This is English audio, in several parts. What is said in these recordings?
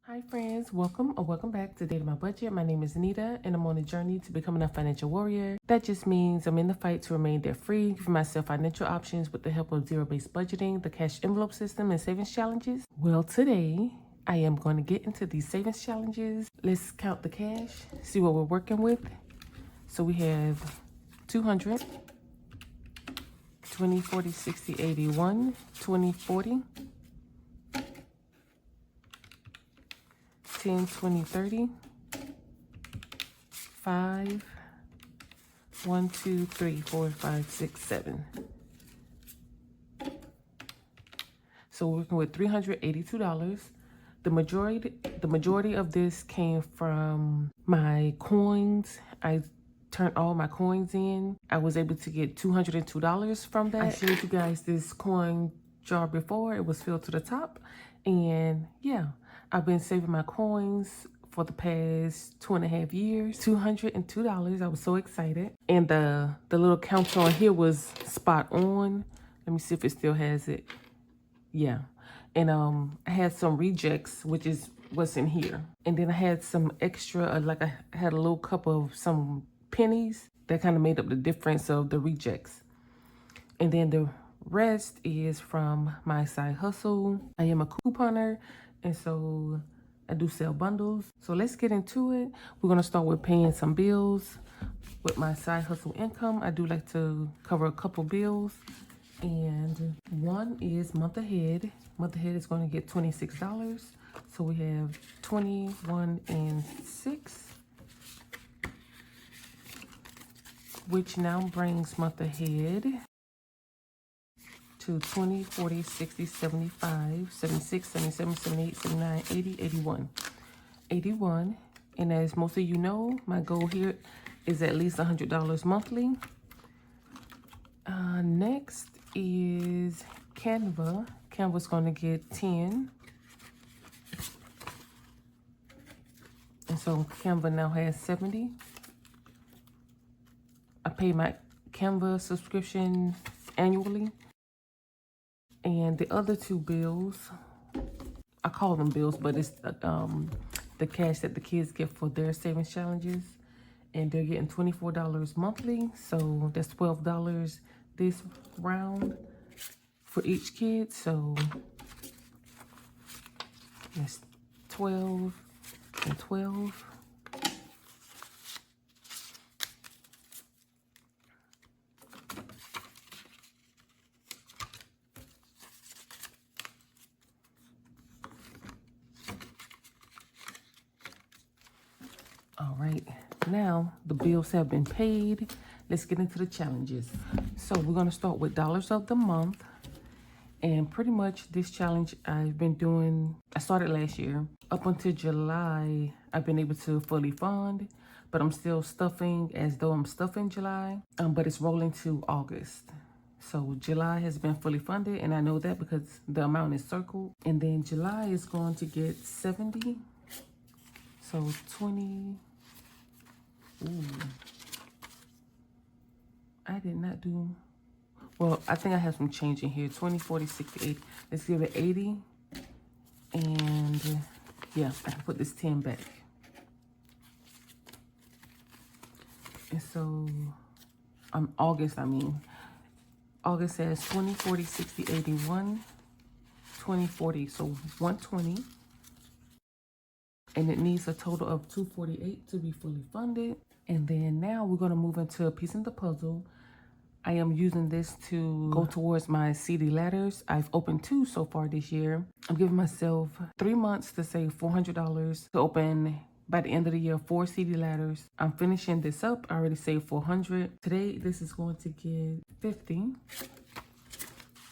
Hi friends, welcome or welcome back to Date My Budget. My name is Nita and I'm on a journey to becoming a financial warrior. That just means I'm in the fight to remain debt free, giving myself financial options with the help of zero-based budgeting, the cash envelope system, and savings challenges. Well, today I am going to get into these savings challenges. Let's count the cash, see what we're working with. So we have 200, 20, 40, 60, 81, 20, 40. 10, 20, 30, 5, 1, 2, 3, 4, 5, 6, 7. So we're working with $382. The majority of this came from my coins. I turned all my coins in. I was able to get $202 from that. I showed you guys this coin jar before. It was filled to the top. And yeah, I've been saving my coins for the past 2.5 years. $202. I was so excited. And the little counter on here was spot on. Let me see if it still has it. Yeah. And I had some rejects, which is what's in here. And then I had some extra, like I had a little cup of some pennies that kind of made up the difference of the rejects. And then the rest is from my side hustle. I am a couponer, and so I do sell bundles. So let's get into it. We're gonna start with paying some bills. With my side hustle income, I do like to cover a couple bills. And one is month ahead. Month ahead is gonna get $26. So we have 21 and 6. Which now brings month ahead to 20, 40, 60, 75, 76, 77, 78, 79, 80, 81. 81. And as most of you know, my goal here is at least $100 monthly. Next is Canva. Canva's going to get 10. And so Canva now has 70. I pay my Canva subscription annually. And the other two bills, I call them bills, but it's the cash that the kids get for their savings challenges. And they're getting $24 monthly. So that's $12 this round for each kid. So that's 12 and 12. All right, now the bills have been paid. Let's get into the challenges. So we're gonna start with dollars of the month. And pretty much this challenge I've been doing, I started last year. Up until July, I've been able to fully fund, but I'm still stuffing as though I'm stuffing July, but it's rolling to August. So July has been fully funded, and I know that because the amount is circled. And then July is going to get 70. So 20. Ooh. I did not do, well, I think I have some change in here. 20, 40, 60, 80. Let's give it 80. And yeah, I can put this 10 back. And so, August has 20, 40, 60, 81, 20, 40. So 120. And it needs a total of 248 to be fully funded. And then now we're gonna move into a piece in the puzzle. I am using this to go towards my CD ladders. I've opened 2 so far this year. I'm giving myself 3 months to save $400 to open by the end of the year 4 CD ladders. I'm finishing this up. I already saved $400. Today, this is going to get 50.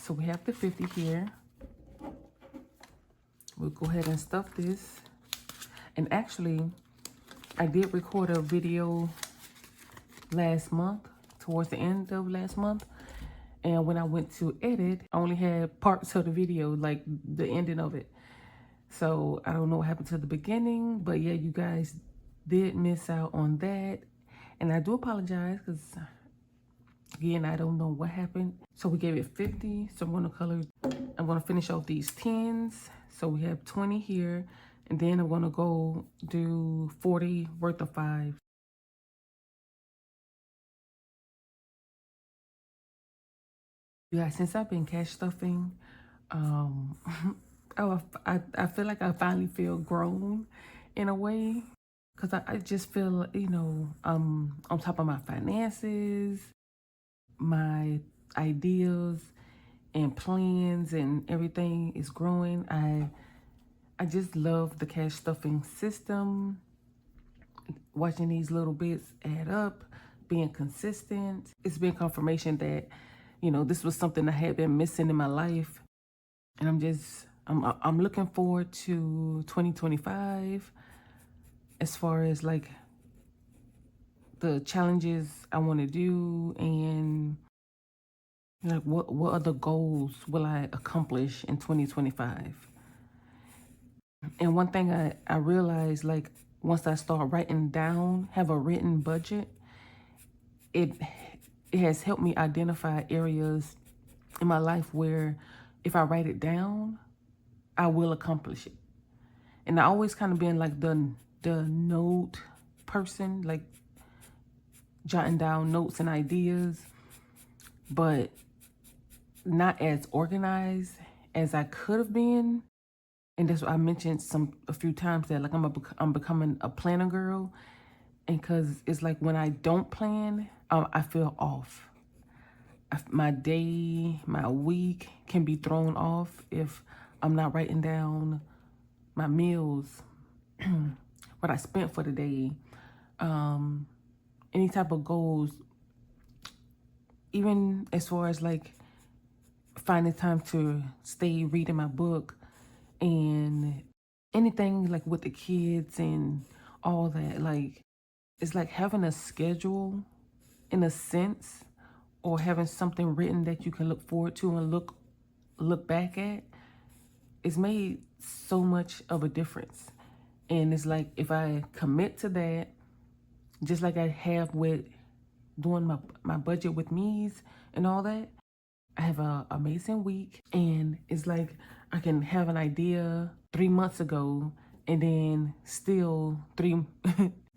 So we have the 50 here. We'll go ahead and stuff this. And actually, I did record a video last month, towards the end of last month. And when I went to edit, I only had parts of the video, like the ending of it. So I don't know what happened to the beginning, but yeah, you guys did miss out on that. And I do apologize because, again, I don't know what happened. So we gave it 50. So I'm going to finish off these 10s. So we have 20 here, And then I'm gonna go do 40 worth of 5. Yeah, since I've been cash stuffing, um, I feel like I finally feel grown in a way. Cause I just feel, on top of my finances, my ideas and plans and everything is growing. I just love the cash stuffing system, watching these little bits add up, being consistent. It's been confirmation that, this was something I had been missing in my life. And I'm looking forward to 2025 as far as like the challenges I want to do and like what other goals will I accomplish in 2025. And one thing I realized, like, once I start writing down, have a written budget, it has helped me identify areas in my life where if I write it down, I will accomplish it. And I always kind of been like the note person, like jotting down notes and ideas, but not as organized as I could have been. And that's what I mentioned a few times, that like I'm becoming a planner girl. And cause it's like when I don't plan, I feel off. My day, my week can be thrown off if I'm not writing down my meals, what I spent for the day, any type of goals, even as far as like finding time to stay reading my book and anything like with the kids and all that. Like, it's like having a schedule in a sense, or having something written that you can look forward to and look back at. It's made so much of a difference. And it's like if I commit to that, just like I have with doing my budget with me's and all that, I have an amazing week. And it's like I can have an idea 3 months ago and then still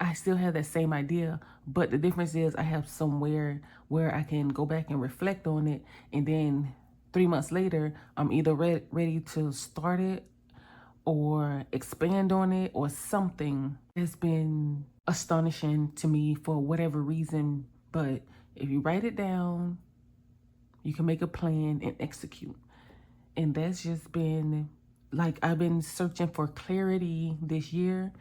I still have that same idea, but the difference is I have somewhere where I can go back and reflect on it, and then 3 months later, I'm either ready to start it or expand on it or something. It's been astonishing to me for whatever reason, but if you write it down, you can make a plan and execute. And that's just been like, I've been searching for clarity this year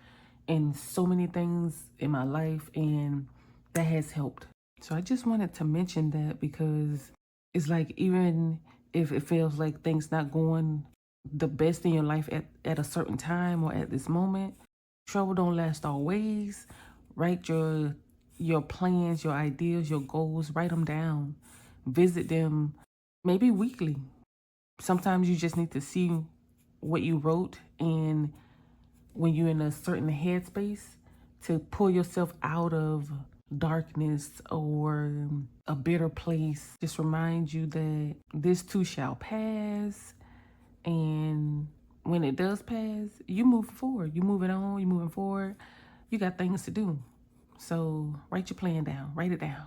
in so many things in my life, and that has helped. So I just wanted to mention that because it's like, even if it feels like things not going the best in your life at a certain time or at this moment, trouble don't last always. Write your plans, your ideas, your goals, write them down. Visit them maybe weekly. Sometimes you just need to see what you wrote, and when you're in a certain headspace, to pull yourself out of darkness or a bitter place. Just remind you that this too shall pass. And when it does pass, you move forward. You moving on, you moving forward. You got things to do. So write your plan down. Write it down.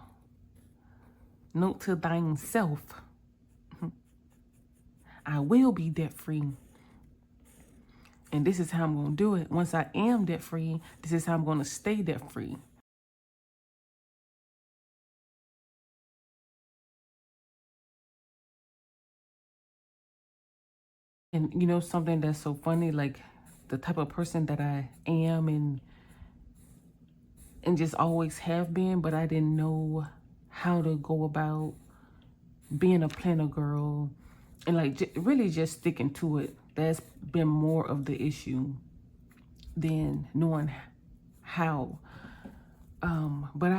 Note to thine self. I will be debt free. And this is how I'm going to do it. Once I am debt free, this is how I'm going to stay debt free. And something that's so funny, like the type of person that I am and just always have been, but I didn't know how to go about being a planner girl and like really just sticking to it. That's been more of the issue than knowing how. But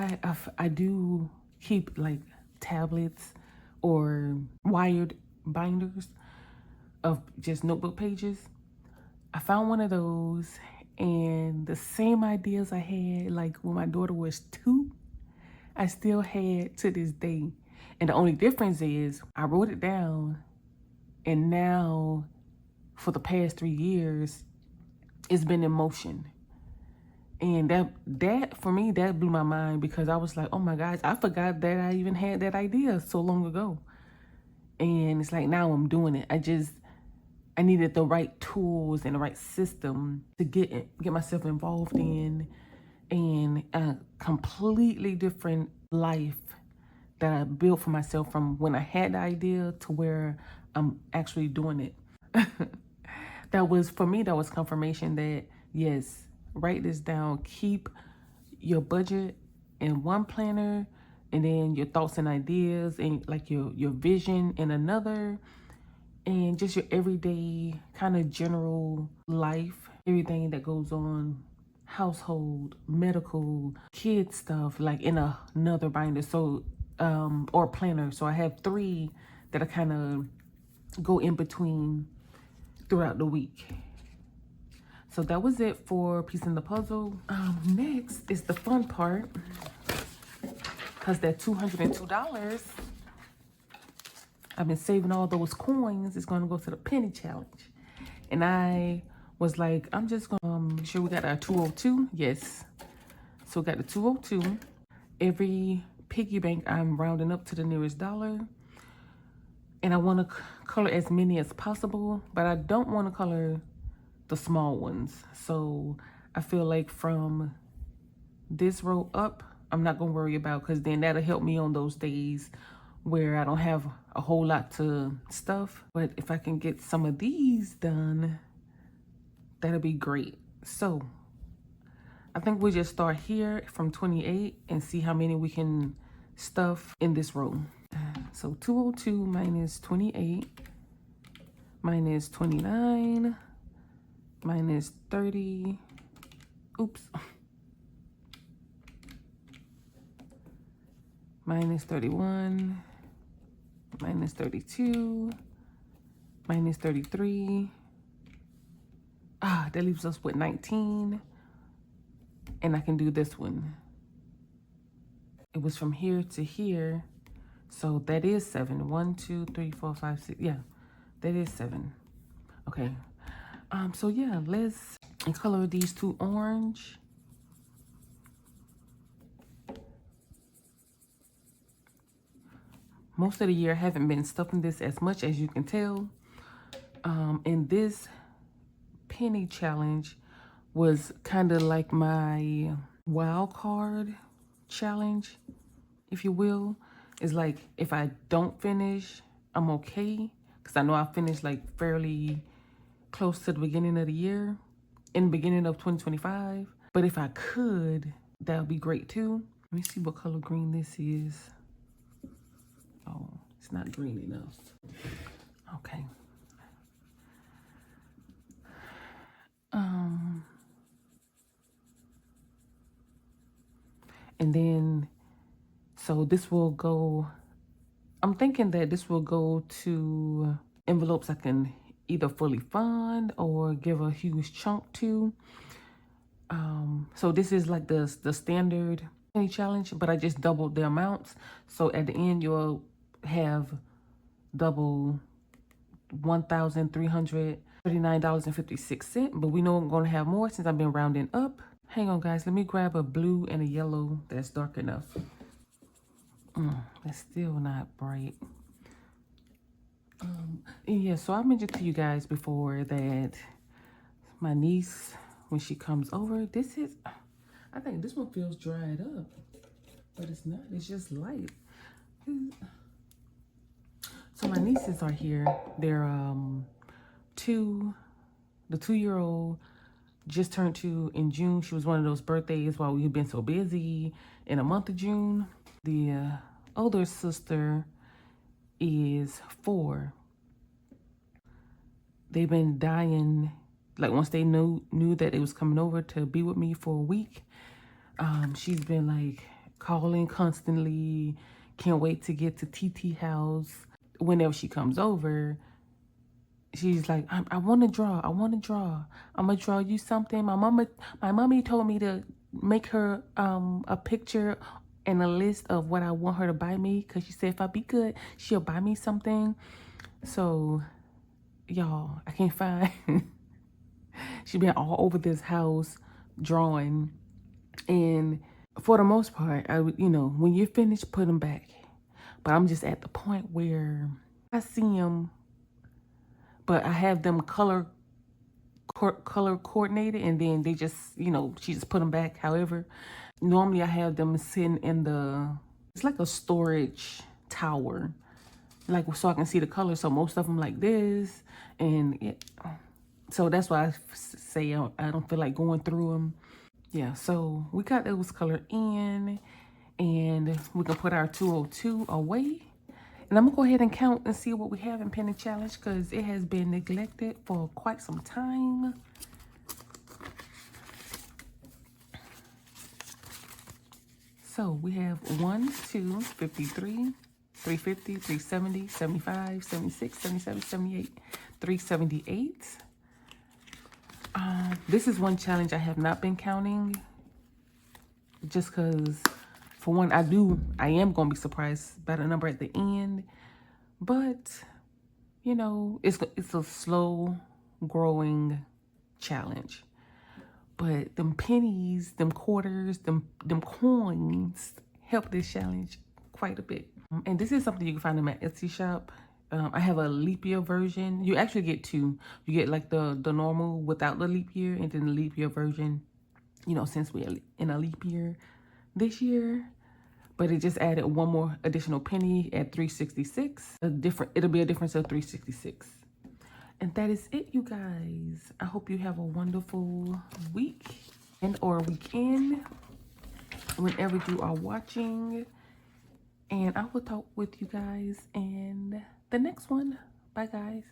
I do keep like tablets or wired binders of just notebook pages. I found one of those, and the same ideas I had like when my daughter was 2, I still had to this day. And the only difference is I wrote it down, and now for the past 3 years, it's been in motion. And that for me, that blew my mind, because I was like, oh my gosh, I forgot that I even had that idea so long ago. And it's like, now I'm doing it. I needed the right tools and the right system to get myself involved in, and a completely different life that I built for myself from when I had the idea to where I'm actually doing it. That was, for me, that was confirmation that, yes, write this down. Keep your budget in one planner, and then your thoughts and ideas and like your vision in another, and just your everyday kind of general life, everything that goes on, household, medical, kid stuff, like in another binder. So or planner. So I have 3 that I kind of go in between throughout the week. So that was it for piecing the puzzle. Next is the fun part, because that $202, I've been saving all those coins. It's gonna go to the penny challenge. And I was like, I'm just gonna make sure we got our 202. Yes. So we got the 202. Every piggy bank, I'm rounding up to the nearest dollar. And I want to color as many as possible, but I don't want to color the small ones. So I feel like from this row up, I'm not gonna worry about, because then that'll help me on those days where I don't have a whole lot to stuff. But if I can get some of these done, that'll be great. So I think we'll just start here from 28 and see how many we can stuff in this row. So 202 minus 28 minus 29 minus 30. Oops. Minus 31, minus 32, minus 33. That leaves us with 19. And I can do this one. It was from here to here. So that is 7. 1, 2, 3, 4, 5, 6. Yeah, that is 7. Okay. So yeah, let's color these 2 orange. Most of the year I haven't been stuffing this as much, as you can tell. And this penny challenge was kind of like my wild card challenge, if you will. It's like, if I don't finish, I'm okay, because I know I finished like fairly close to the beginning of the year, in the beginning of 2025. But if I could, that would be great too. Let me see what color green this is. Oh, it's not green enough. Okay. And then, so this will go, I'm thinking that this will go to envelopes I can either fully fund or give a huge chunk to. So this is like the standard penny challenge, but I just doubled the amounts. So at the end, you'll have double $1,339.56. But we know I'm going to have more since I've been rounding up. Hang on, guys. Let me grab a blue and a yellow that's dark enough. That's still not bright. Yeah, so I mentioned to you guys before that my niece, when she comes over, this is, I think this one feels dried up, but it's not. It's just light. So my nieces are here. They're the 2-year-old just turned 2 in June. She was one of those birthdays while we've been so busy in the month of June. The older sister is 4. They've been dying, like once they knew that it was coming over to be with me for a week. She's been like calling constantly, can't wait to get to TT house. Whenever she comes over, she's like, I want to draw. I'm going to draw you something. My mommy told me to make her a picture and a list of what I want her to buy me, because she said if I be good, she'll buy me something. So, y'all, I can't find. She's been all over this house drawing. And for the most part, I would, you know, when you're finished, put them back. But I'm just at the point where I see them, but I have them color coordinated, and then they just, you know, she just put them back. However, normally I have them sitting in it's like a storage tower, like so I can see the color. So most of them like this, and so that's why I say I don't feel like going through them. Yeah, so we got those colored in, and we can put our 202 away. And I'm gonna go ahead and count and see what we have in Penny Challenge, because it has been neglected for quite some time. So we have 1, 2, 53, 350, 370, 75, 76, 77, 78, 378. This is one challenge I have not been counting, just because, for one, I am gonna be surprised by the number at the end, but you know, it's a slow growing challenge. But them pennies, them quarters, them coins help this challenge quite a bit. And this is something you can find in my Etsy shop. I have a leap year version. You actually get two. You get like the normal without the leap year, and then the leap year version, you know, since we're in a leap year this year. But it just added one more additional penny at 366. It'll be a difference of 366. And that is it, you guys. I hope you have a wonderful week or weekend whenever you are watching. And I will talk with you guys in the next one. Bye, guys.